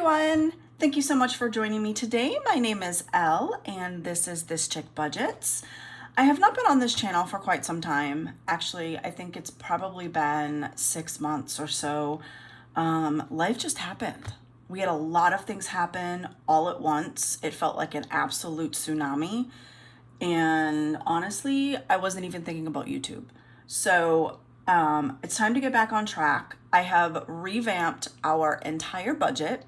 everyone. Thank you so much for joining me today. My name is Elle and this is This Chick Budgets. I have not been on this channel for quite some time. Actually, I think it's probably been 6 months or so. Life just happened. We had a lot of things happen all at once. It felt like an absolute tsunami. And honestly, I wasn't even thinking about YouTube. So it's time to get back on track. I have revamped our entire budget.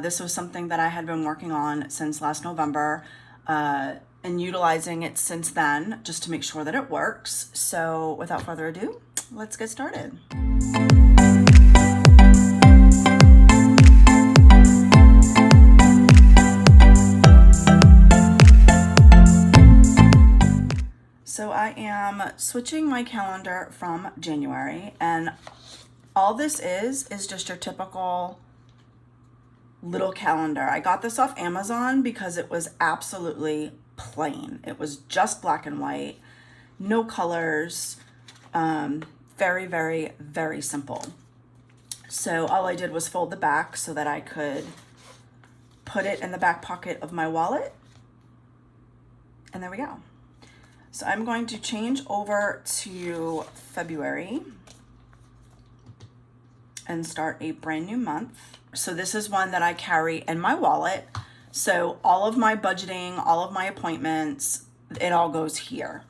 This was something that I had been working on since last November and utilizing it since then just to make sure that it works. So without further ado, let's get started. So I am switching my calendar from January, and all this is just your typical little calendar. I got this off Amazon because it was absolutely plain. It was just black and white, no colors, very, very, very simple. So all I did was fold the back so that I could put it in the back pocket of my wallet, and there we go. So I'm going to change over to February and start a brand new month. So this is one that I carry in my wallet. So all of my budgeting, all of my appointments, it all goes here.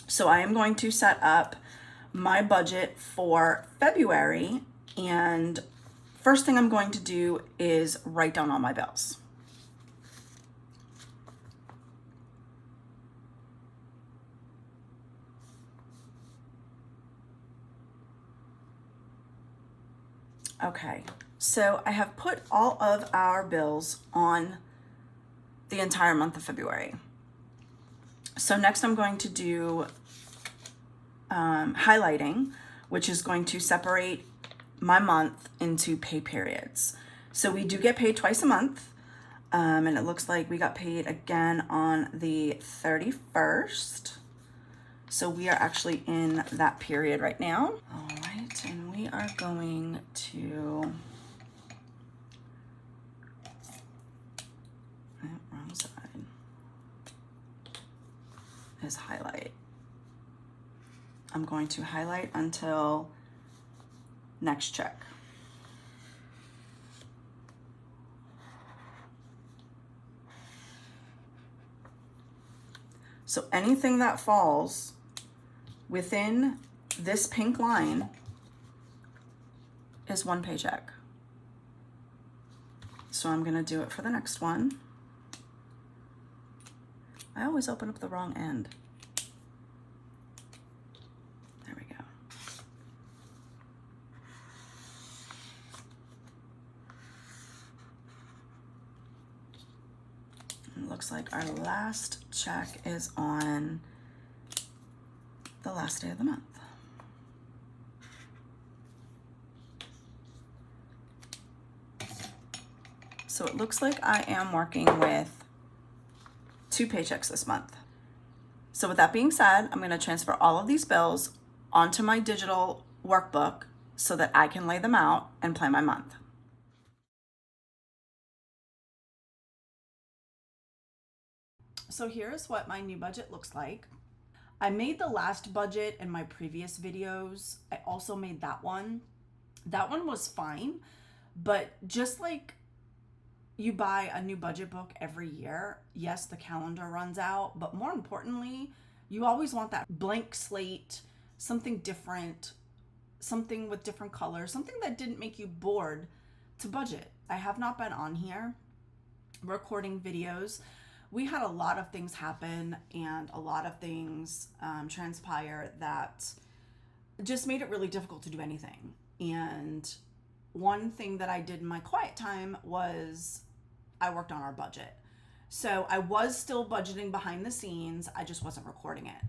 So I am going to set up my budget for February, and first thing I'm going to do is write down all my bills. Okay, so I have put all of our bills on the entire month of February. So next I'm going to do highlighting, which is going to separate my month into pay periods. So we do get paid twice a month, and it looks like we got paid again on the 31st. So we are actually in that period right now. All right, and we are going to, wrong side, is highlight. I'm going to highlight until next check. So anything that falls within this pink line is one paycheck. So I'm gonna do it for the next one. I always open up the wrong end. There we go. It looks like our last check is on the last day of the month. So it looks like I am working with 2 paychecks this month. So with that being said, I'm going to transfer all of these bills onto my digital workbook so that I can lay them out and plan my month. So here's what my new budget looks like. I made the last budget in my previous videos. I also made that one. That one was fine, but just like you buy a new budget book every year, yes, the calendar runs out, but more importantly, you always want that blank slate, something different, something with different colors, something that didn't make you bored to budget. I have not been on here recording videos. We had a lot of things happen and a lot of things transpire that just made it really difficult to do anything. And one thing that I did in my quiet time was I worked on our budget. So I was still budgeting behind the scenes, I just wasn't recording it.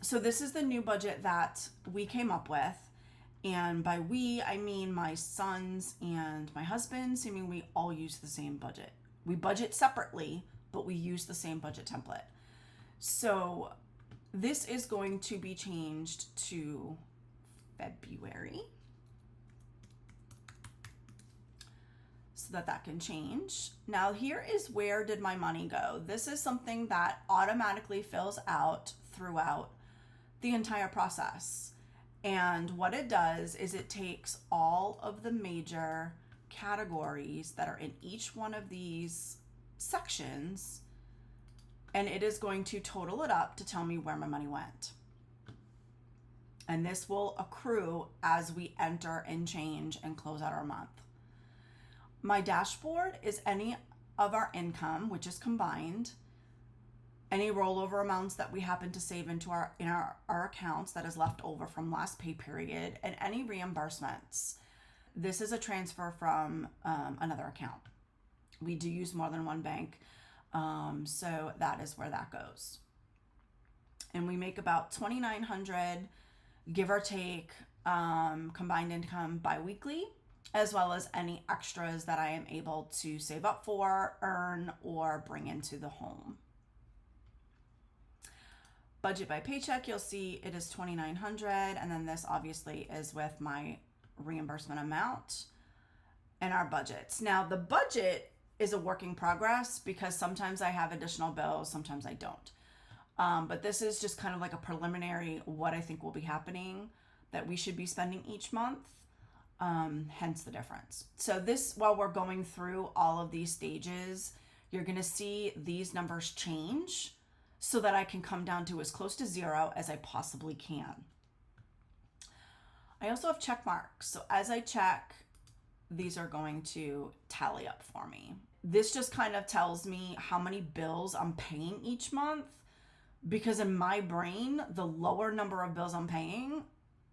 So this is the new budget that we came up with. And by we, I mean my sons and my husband, assuming we all use the same budget. We budget separately, but we use the same budget template. So this is going to be changed to February. so that can change. Now here is where did my money go. This is something that automatically fills out throughout the entire process. And what it does is it takes all of the major categories that are in each one of these sections, and it is going to total it up to tell me where my money went. And this will accrue as we enter and change and close out our month. My dashboard is any of our income, which is combined, any rollover amounts that we happen to save into our accounts that is left over from last pay period, and any reimbursements. This is a transfer from another account. We do use more than one bank, so that is where that goes. And we make about $2,900, give or take, combined income biweekly, as well as any extras that I am able to save up for, earn, or bring into the home. Budget by paycheck, you'll see it is $2,900, and then this obviously is with my reimbursement amount and our budgets. Now the budget is a work in progress because sometimes I have additional bills, sometimes I don't. But this is just kind of like a preliminary what I think will be happening that we should be spending each month, hence the difference. So this, while we're going through all of these stages, you're gonna see these numbers change so that I can come down to as close to zero as I possibly can. I also have check marks. So as I check, these are going to tally up for me. This just kind of tells me how many bills I'm paying each month, because in my brain, the lower number of bills I'm paying,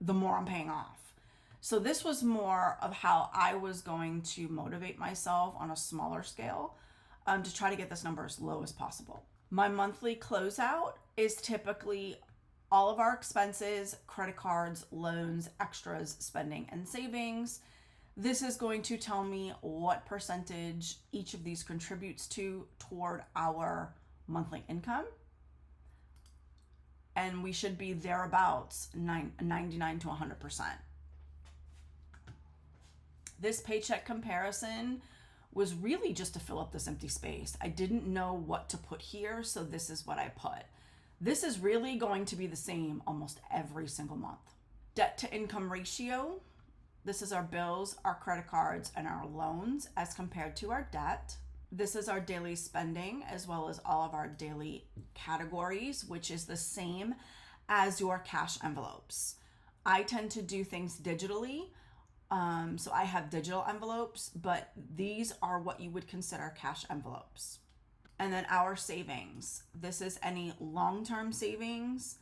the more I'm paying off. So this was more of how I was going to motivate myself on a smaller scale to try to get this number as low as possible. My monthly closeout is typically all of our expenses, credit cards, loans, extras, spending, and savings. This is going to tell me what percentage each of these contributes toward our monthly income. And we should be thereabouts 99 to 100%. This paycheck comparison was really just to fill up this empty space. I didn't know what to put here, so this is what I put. This is really going to be the same almost every single month. Debt to income ratio. This is our bills, our credit cards, and our loans as compared to our debt. This is our daily spending as well as all of our daily categories, which is the same as your cash envelopes. I tend to do things digitally. So I have digital envelopes, but these are what you would consider cash envelopes. And then our savings. This is any long-term savings,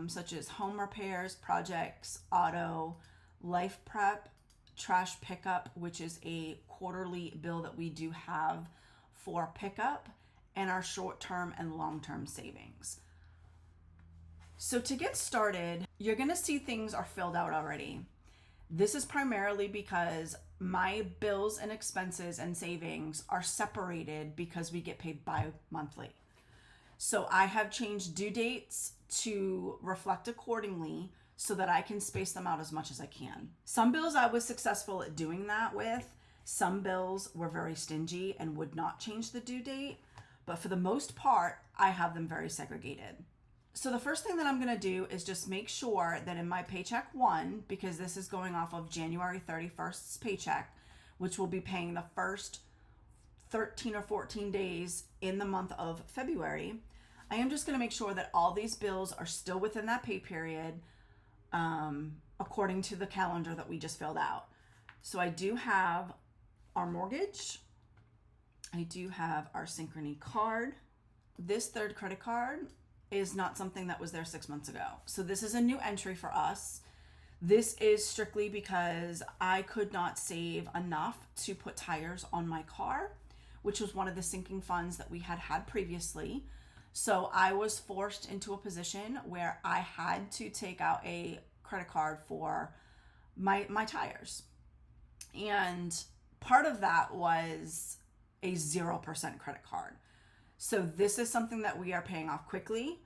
such as home repairs, projects, auto, life prep, trash pickup, which is a quarterly bill that we do have for pickup, and our short-term and long-term savings. So to get started, you're gonna see things are filled out already. This is primarily because my bills and expenses and savings are separated because we get paid bi-monthly. So I have changed due dates to reflect accordingly so that I can space them out as much as I can. Some bills I was successful at doing that with. Some bills were very stingy and would not change the due date, but for the most part, I have them very segregated. So the first thing that I'm gonna do is just make sure that in my paycheck 1, because this is going off of January 31st's paycheck, which will be paying the first 13 or 14 days in the month of February, I am just gonna make sure that all these bills are still within that pay period according to the calendar that we just filled out. So I do have our mortgage, I do have our Synchrony card. This third credit card is not something that was there 6 months ago. So this is a new entry for us. This is strictly because I could not save enough to put tires on my car, which was one of the sinking funds that we had previously. So I was forced into a position where I had to take out a credit card for my tires. And part of that was a 0% credit card. So this is something that we are paying off quickly.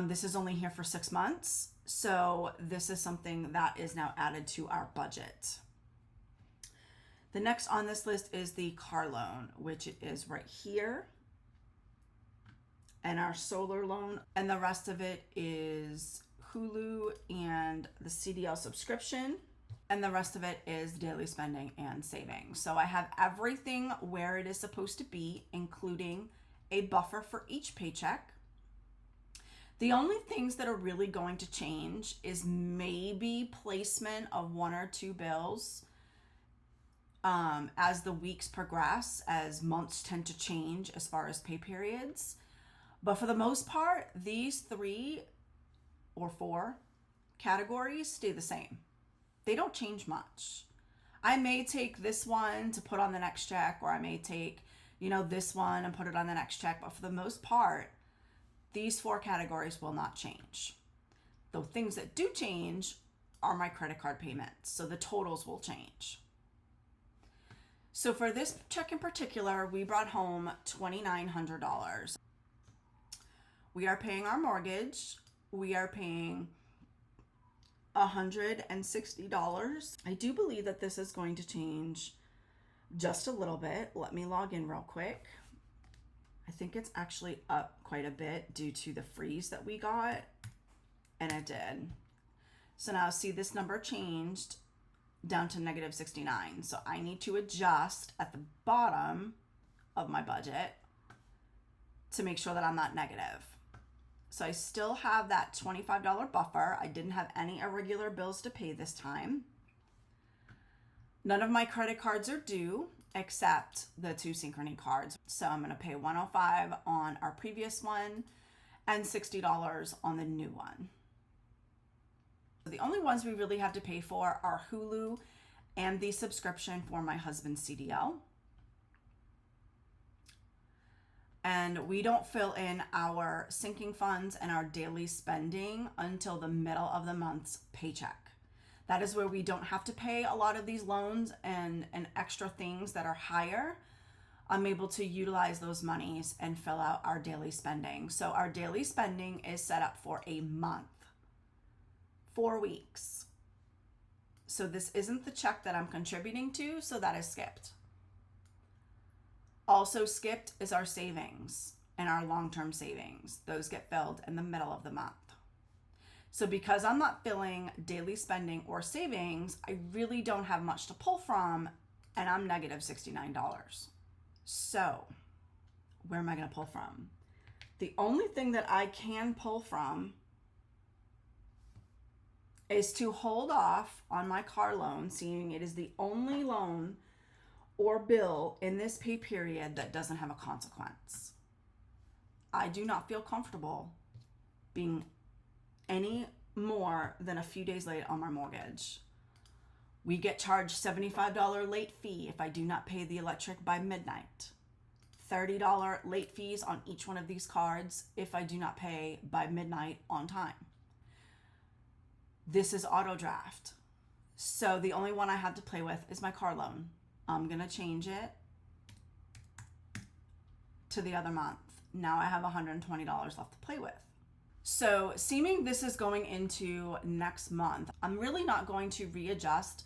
This is only here for 6 months. So this is something that is now added to our budget. The next on this list is the car loan, which it is right here, and our solar loan, and the rest of it is Hulu and the CDL subscription, and the rest of it is daily spending and savings. So I have everything where it is supposed to be, including a buffer for each paycheck. The only things that are really going to change is maybe placement of one or two bills as the weeks progress, as months tend to change as far as pay periods. But for the most part, these 3 or 4 categories stay the same. They don't change much. I may take this one to put on the next check, or I may take, this one and put it on the next check. But for the most part, these 4 categories will not change. The things that do change are my credit card payments. So the totals will change. So for this check in particular, we brought home $2,900. We are paying our mortgage. We are paying $160. I do believe that this is going to change just a little bit. Let me log in real quick. I think it's actually up quite a bit due to the freeze that we got, and it did. So now see, this number changed down to -69. So I need to adjust at the bottom of my budget to make sure that I'm not negative. So I still have that $25 buffer. I didn't have any irregular bills to pay this time. None of my credit cards are due except the 2 Synchrony cards. So I'm going to pay $105 on our previous one and $60 on the new one. So the only ones we really have to pay for are Hulu and the subscription for my husband's CDL. And we don't fill in our sinking funds and our daily spending until the middle of the month's paycheck. That is where we don't have to pay a lot of these loans and extra things that are higher. I'm able to utilize those monies and fill out our daily spending. So our daily spending is set up for a month, 4 weeks. So this isn't the check that I'm contributing to, so that is skipped. Also skipped is our savings and our long-term savings. Those get filled in the middle of the month. So because I'm not filling daily spending or savings, I really don't have much to pull from, and I'm -$69. So where am I going to pull from? The only thing that I can pull from is to hold off on my car loan, seeing it is the only loan or bill in this pay period that doesn't have a consequence. I do not feel comfortable being any more than a few days late on my mortgage. We get charged $75 late fee if I do not pay the electric by midnight. $30 late fees on each one of these cards if I do not pay by midnight on time. This is auto draft. So the only one I have to play with is my car loan. I'm going to change it to the other month. Now I have $120 left to play with. So seeming this is going into next month, I'm really not going to readjust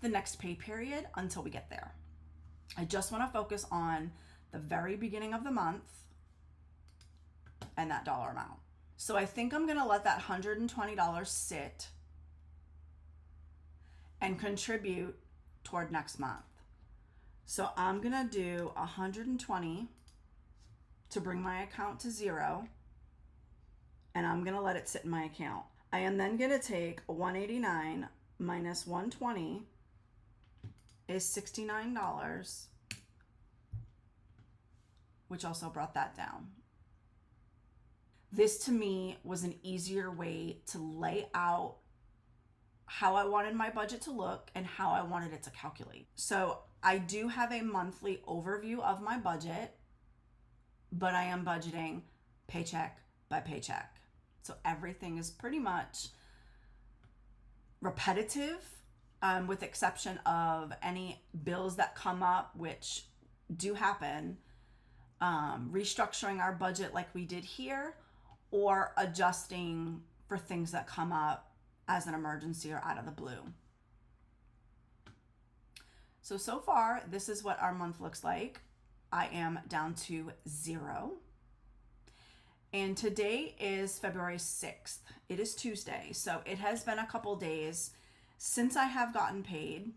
the next pay period until we get there. I just want to focus on the very beginning of the month and that dollar amount. So I think I'm going to let that $120 sit and contribute toward next month. So I'm going to do 120 to bring my account to 0, and I'm going to let it sit in my account. I am then going to take 189 minus 120 is $69, which also brought that down. This to me was an easier way to lay out how I wanted my budget to look and how I wanted it to calculate. So I do have a monthly overview of my budget, but I am budgeting paycheck by paycheck. So everything is pretty much repetitive, with exception of any bills that come up, which do happen, restructuring our budget like we did here, or adjusting for things that come up as an emergency or out of the blue. So far, this is what our month looks like. I am down to 0. And today is February 6th. It is Tuesday. So it has been a couple days since I have gotten paid,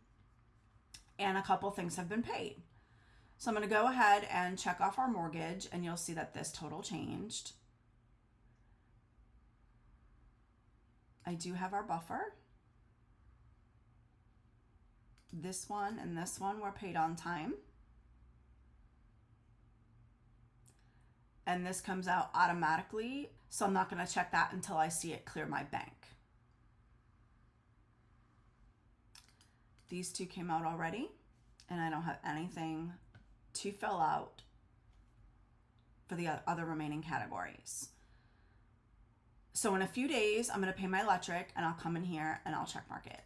and a couple things have been paid. So I'm going to go ahead and check off our mortgage, and you'll see that this total changed. I do have our buffer. This one and this one were paid on time. And this comes out automatically, so I'm not going to check that until I see it clear my bank. These two came out already, and I don't have anything to fill out for the other remaining categories. So in a few days, I'm going to pay my electric, and I'll come in here and I'll check mark it.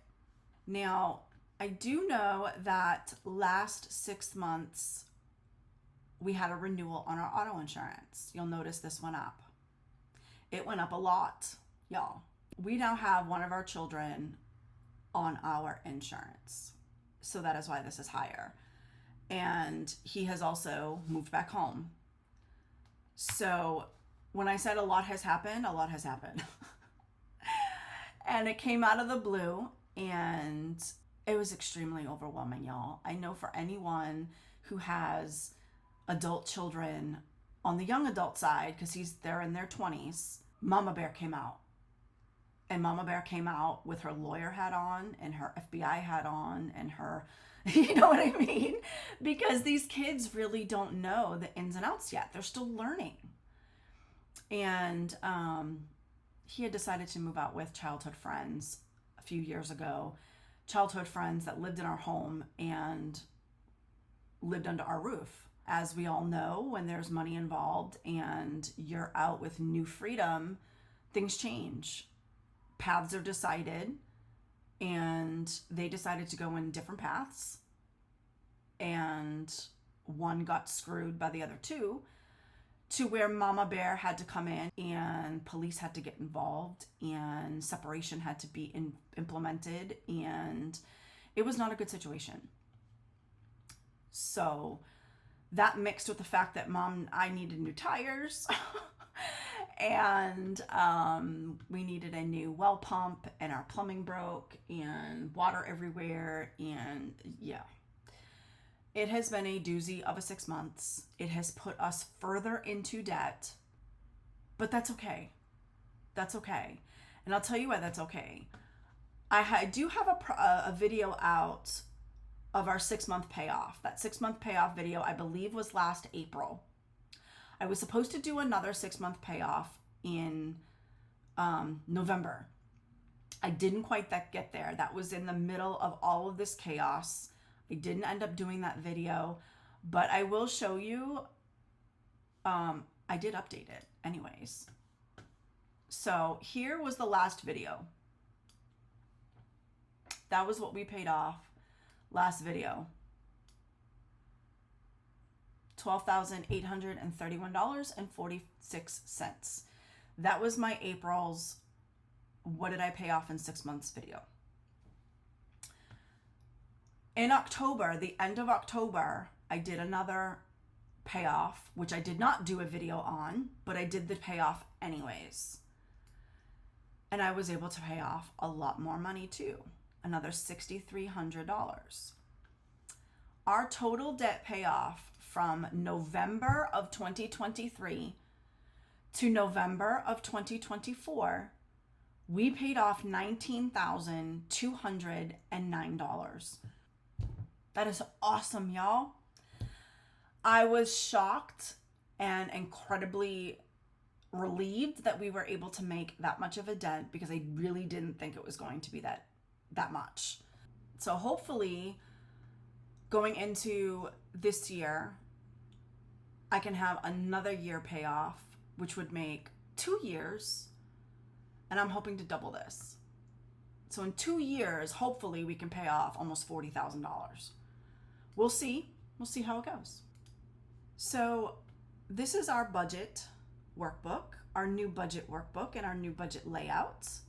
Now, I do know that last 6 months, we had a renewal on our auto insurance. You'll notice this went up. It went up a lot, y'all. We now have one of our children on our insurance. So that is why this is higher. And he has also moved back home. So when I said a lot has happened, a lot has happened. And it came out of the blue, and it was extremely overwhelming, y'all. I know for anyone who has adult children on the young adult side, because they're in their 20s, Mama Bear came out. And Mama Bear came out with her lawyer hat on and her FBI hat on and her, you know what I mean? Because these kids really don't know the ins and outs yet. They're still learning. And he had decided to move out with childhood friends a few years ago. Childhood friends that lived in our home and lived under our roof. As we all know, when there's money involved and you're out with new freedom, things change. Paths are decided, and they decided to go in different paths. And one got screwed by the other two, to where Mama Bear had to come in and police had to get involved and separation had to be implemented, and it was not a good situation. So that mixed with the fact that I needed new tires and we needed a new well pump, and our plumbing broke and water everywhere, and yeah. It has been a doozy of a 6 months. It has put us further into debt, but that's okay. That's okay. And I'll tell you why that's okay. I do have a video out of our 6-month payoff. That 6-month payoff video, I believe, was last April. I was supposed to do another 6-month payoff in November. I didn't quite get there. That was in the middle of all of this chaos. I didn't end up doing that video, but I will show you. I did update it anyways. So here was the last video. That was what we paid off last video. $12,831.46. That was my April's what did I pay off in 6 months video. In October, the end of October, I did another payoff, which I did not do a video on, but I did the payoff anyways. And I was able to pay off a lot more money too, another $6,300. Our total debt payoff from November of 2023 to November of 2024, we paid off $19,209. That is awesome, y'all. I was shocked and incredibly relieved that we were able to make that much of a dent, because I really didn't think it was going to be that much. So hopefully going into this year, I can have another year payoff, which would make 2 years, and I'm hoping to double this. So in 2 years, hopefully we can pay off almost $40,000. We'll see. We'll see how it goes. So this is our budget workbook, our new budget workbook, and our new budget layouts.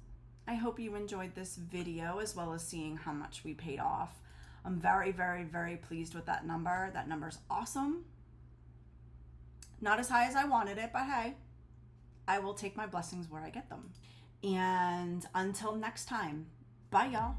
I hope you enjoyed this video, as well as seeing how much we paid off. I'm very, very, very pleased with that number. That number's awesome. Not as high as I wanted it, but hey, I will take my blessings where I get them. And until next time, bye y'all.